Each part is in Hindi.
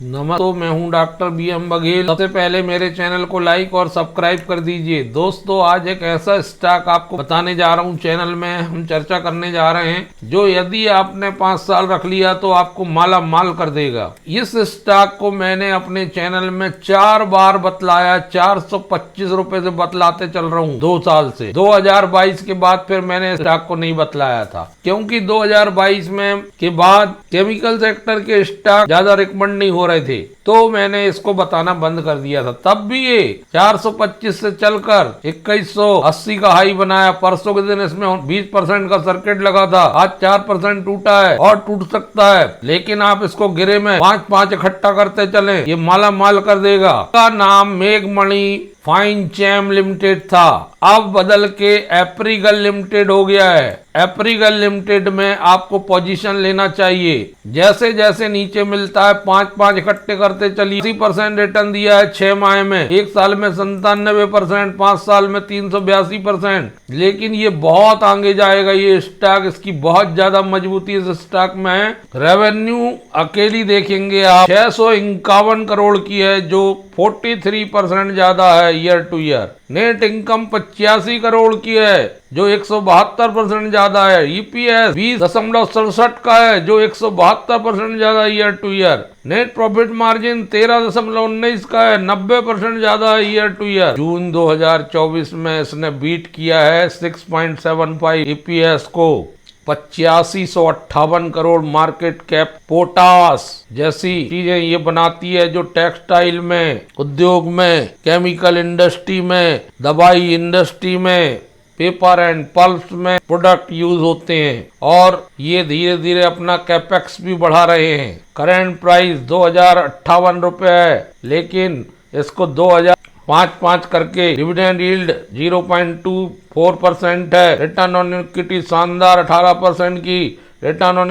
तो मैं हूं डॉक्टर BM बघेल। सबसे पहले मेरे चैनल को लाइक और सब्सक्राइब कर दीजिए। दोस्तों, आज एक ऐसा स्टॉक आपको बताने जा रहा हूं, चैनल में हम चर्चा करने जा रहे हैं जो यदि आपने 5 साल रख लिया तो आपको माला माल कर देगा। इस स्टॉक को मैंने अपने चैनल में 4 बार बतलाया, 425 रुपए से बतलाते चल रहा हूँ 2 साल से। 2022 के बाद फिर मैंने स्टॉक को नहीं बतलाया था, क्योंकि 2022 में के बाद केमिकल सेक्टर के स्टॉक ज्यादा रिकमेंड नहीं हो रहे थे, तो मैंने इसको बताना बंद कर दिया था। तब भी ये 425 से चलकर 2180 का हाई बनाया। परसों के दिन इसमें 20% का सर्किट लगा था, आज 4% टूटा है और टूट सकता है, लेकिन आप इसको गिरे में 5-5 इकट्ठा करते चले, ये माला माल कर देगा। का नाम मेघमणि फाइन चैम लिमिटेड था, अब बदल के एप्रिगल लिमिटेड हो गया है। एप्रिगल लिमिटेड में आपको पोजीशन लेना चाहिए। जैसे जैसे नीचे मिलता है 5-5 इकट्ठे करते चलिए। 80% रिटर्न दिया है 6 माह में, 1 साल में 97%, 5 साल में 382%। लेकिन ये बहुत आगे जाएगा ये स्टॉक, इसकी बहुत ज्यादा मजबूती इस स्टॉक में है। रेवेन्यू अकेली देखेंगे आप 651 करोड़ की है, जो 43% ज्यादा है year two year. Net income 85 crore की है, जो 172% ज्यादा है। EPS 20.67 का है, जो 172% ज्यादा year two year. Net profit margin 13.19 का है, 90% ज्यादा है ईयर टू ईयर। जून 2024 में इसने बीट किया है 6.75 EPS को। 8558 करोड़ मार्केट कैप। पोटास जैसी चीजें ये बनाती है जो टेक्सटाइल में, उद्योग में, केमिकल इंडस्ट्री में, दवाई इंडस्ट्री में, पेपर एंड पल्प्स में प्रोडक्ट यूज होते हैं, और ये धीरे धीरे अपना कैपेक्स भी बढ़ा रहे हैं। करंट प्राइस 2058 रुपए है, लेकिन इसको 2005 करके डिविडेंड यील्ड 0.24% है। रिटर्न ऑन इक्विटी शानदार 18% की, रिटर्न ऑन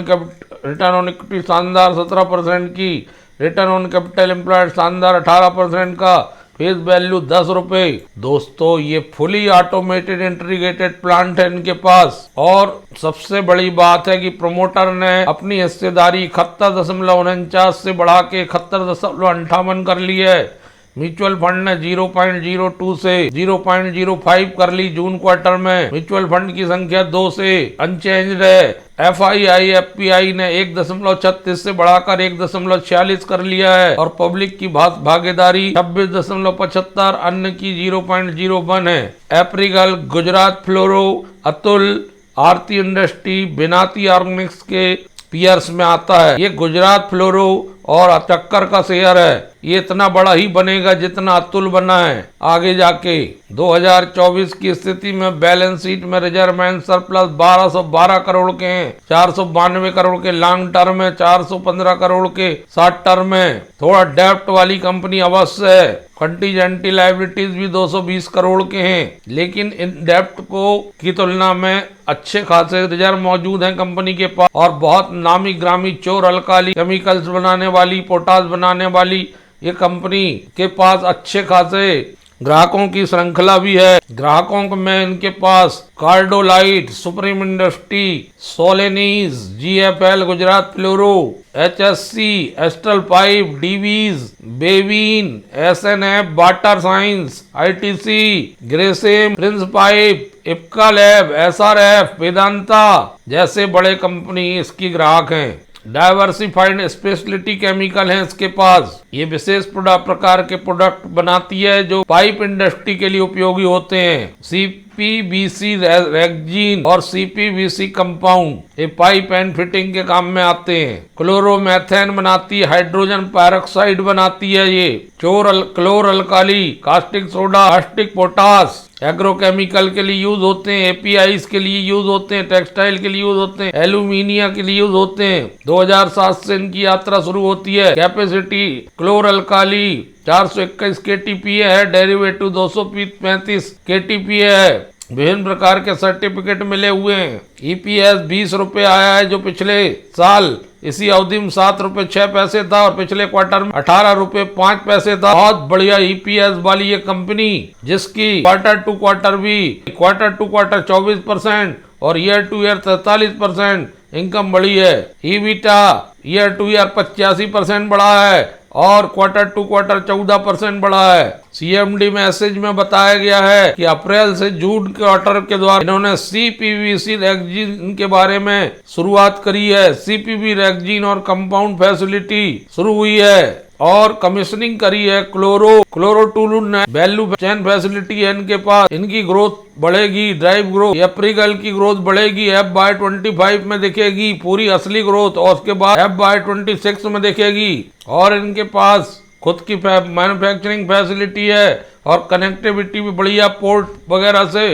इक्विटी शानदार 17% की, रिटर्न ऑन कैपिटल एम्प्लॉयड शानदार 18% का, फेस वैल्यू 10 रुपए। दोस्तों, ये फुली ऑटोमेटेड इंटीग्रेटेड प्लांट है इनके पास, और सबसे बड़ी बात है कि प्रमोटर ने अपनी हिस्सेदारी 71.49 से बढ़ा के 71.58 कर ली है। म्यूचुअल फंड ने 0.02 से 0.05 कर ली जून क्वार्टर में। म्यूचुअल फंड की संख्या 2 से अनचेंज्ड है। FPI ने 1.36 से बढ़ाकर 1.46 कर लिया है, और पब्लिक की भागीदारी 26.75, अन्य की 0.01 है। एप्रिगल, गुजरात फ्लोरो, अतुल, आरती इंडस्ट्री, बिनाती ऑर्गेनिक्स के पीयर्स में आता है। ये गुजरात फ्लोरो और टक्कर का शेयर है, ये इतना बड़ा ही बनेगा जितना अतुल बना है आगे जाके। 2024 की स्थिति में बैलेंस शीट में रिजर्व एंड सरप्लस 1212 करोड़ के हैं, 492 करोड़ के लॉन्ग टर्म है, 415 करोड़ के शॉर्ट टर्म है। थोड़ा डेप्ट वाली कंपनी अवश्य है। कंटीजेंटी लायबिलिटीज भी 220 करोड़ के हैं, लेकिन इन डेप्ट को की तुलना में अच्छे खासे रिजर्व मौजूद हैं कंपनी के पास, और बहुत नामी ग्रामी चोर अल्काली केमिकल्स बनाने वाली, पोटास बनाने वाली ये कंपनी के पास अच्छे खासे ग्राहकों की श्रृंखला भी है। ग्राहकों में इनके पास Cardolite, Supreme Industry, Solenis, GFL, Gujarat Fluoro, HSC, Astral pipe, Divi's, बेवीन, SNF, water science, ITC, Grasim, Prince pipe, Ipca lab, SRF, Vedanta जैसे बड़े कंपनी इसकी ग्राहक हैं। डाइवर्सिफाइड स्पेशलिटी केमिकल है इसके पास। ये विशेष प्रकार के प्रोडक्ट बनाती है जो पाइप इंडस्ट्री के लिए उपयोगी होते हैं। CPVC रेक्जीन और CPVC कंपाउंड ये पाइप एंड फिटिंग के काम में आते हैं। क्लोरोमेथेन बनाती है, हाइड्रोजन पेरोक्साइड बनाती है, ये chlor alkali, caustic soda, caustic potash agrochemical के लिए यूज होते हैं, APIs के लिए यूज होते हैं, टेक्सटाइल के लिए यूज होते हैं, एल्यूमिनिया के लिए यूज होते हैं। 2007 से इनकी यात्रा शुरू होती है। कैपेसिटी क्लोर अल्काली 421 KTPA है, डेरिवेटिव 235 KTPA है। विभिन्न प्रकार के सर्टिफिकेट मिले हुए हैं। EPS 20 रुपए आया है, जो पिछले साल इसी अवधि में 7 रुपए 6 पैसे था, और पिछले क्वार्टर में 18 रुपए 5 पैसे था। बहुत बढ़िया EPS वाली ये कंपनी, जिसकी क्वार्टर टू क्वार्टर 24% और ईयर टू ईयर 43% इनकम बढ़ी है। EBITDA ईयर टू ईयर 85% बढ़ा है। और क्वार्टर टू क्वार्टर 14% बढ़ा है। CMD मैसेज में बताया गया है कि अप्रैल से जून क्वार्टर के द्वारा इन्होंने CPVC रैगजीन के बारे में शुरुआत करी है। CPV रैगजीन और कंपाउंड फैसिलिटी शुरू हुई है और कमीशनिंग करी है। क्लोरोटुलुन वैल्यू चेन फैसिलिटी है इनके पास। इनकी ग्रोथ बढ़ेगी, ड्राइव ग्रोथ, अप्रैल की ग्रोथ बढ़ेगी, FY25 में दिखेगी पूरी असली ग्रोथ और उसके बाद FY26 में दिखेगी। और इनके पास खुद की मैन्युफैक्चरिंग फैसिलिटी है और कनेक्टिविटी भी बढ़िया, पोर्ट वगैरह से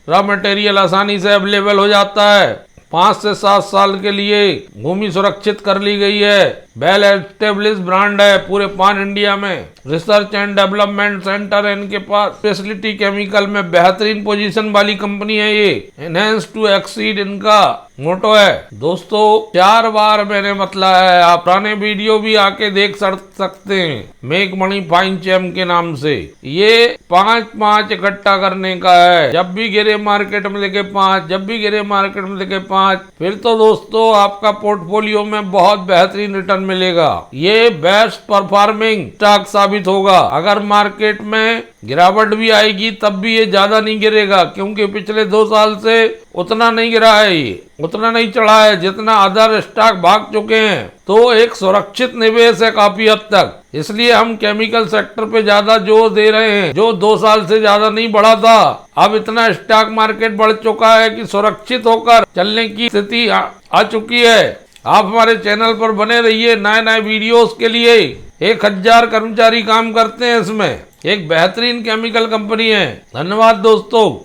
रॉ मटेरियल आसानी से अवेलेबल हो जाता है। 5 से 7 साल के लिए भूमि सुरक्षित कर ली गई है। वेल एस्टेब्लिश ब्रांड है पूरे पान इंडिया में। रिसर्च एंड डेवलपमेंट सेंटर है इनके पास। स्पेशलिटी केमिकल में बेहतरीन पोजीशन वाली कंपनी है ये। एनहेंस टू एक्सीड इनका मोटो है। दोस्तों 4 बार मैंने बतलाया है, आप पुराने वीडियो भी आके देख सकते हैं मेक मनी फाइन चैम के नाम से। ये 5 इकट्ठा करने का है। जब भी गिरे मार्केट में देखे 5, जब भी गिरे मार्केट में देखे 5, फिर तो दोस्तों आपका पोर्टफोलियो में बहुत बेहतरीन रिटर्न मिलेगा। ये बेस्ट परफॉर्मिंग स्टॉक साबित होगा। अगर मार्केट में गिरावट भी आएगी तब भी ये ज्यादा नहीं गिरेगा, क्योंकि पिछले 2 साल से उतना नहीं गिरा है, ये उतना नहीं चढ़ा है जितना अदर स्टॉक भाग चुके हैं। तो एक सुरक्षित निवेश है काफी हद तक। इसलिए हम केमिकल सेक्टर पे ज्यादा जोर दे रहे हैं, जो 2 साल से ज्यादा नहीं बढ़ा था। अब इतना स्टॉक मार्केट बढ़ चुका है कि सुरक्षित होकर चलने की स्थिति आ चुकी है। आप हमारे चैनल पर बने रहिए नए नए वीडियोस के लिए। 1000 कर्मचारी काम करते हैं इसमें। एक बेहतरीन केमिकल कंपनी है। धन्यवाद दोस्तों।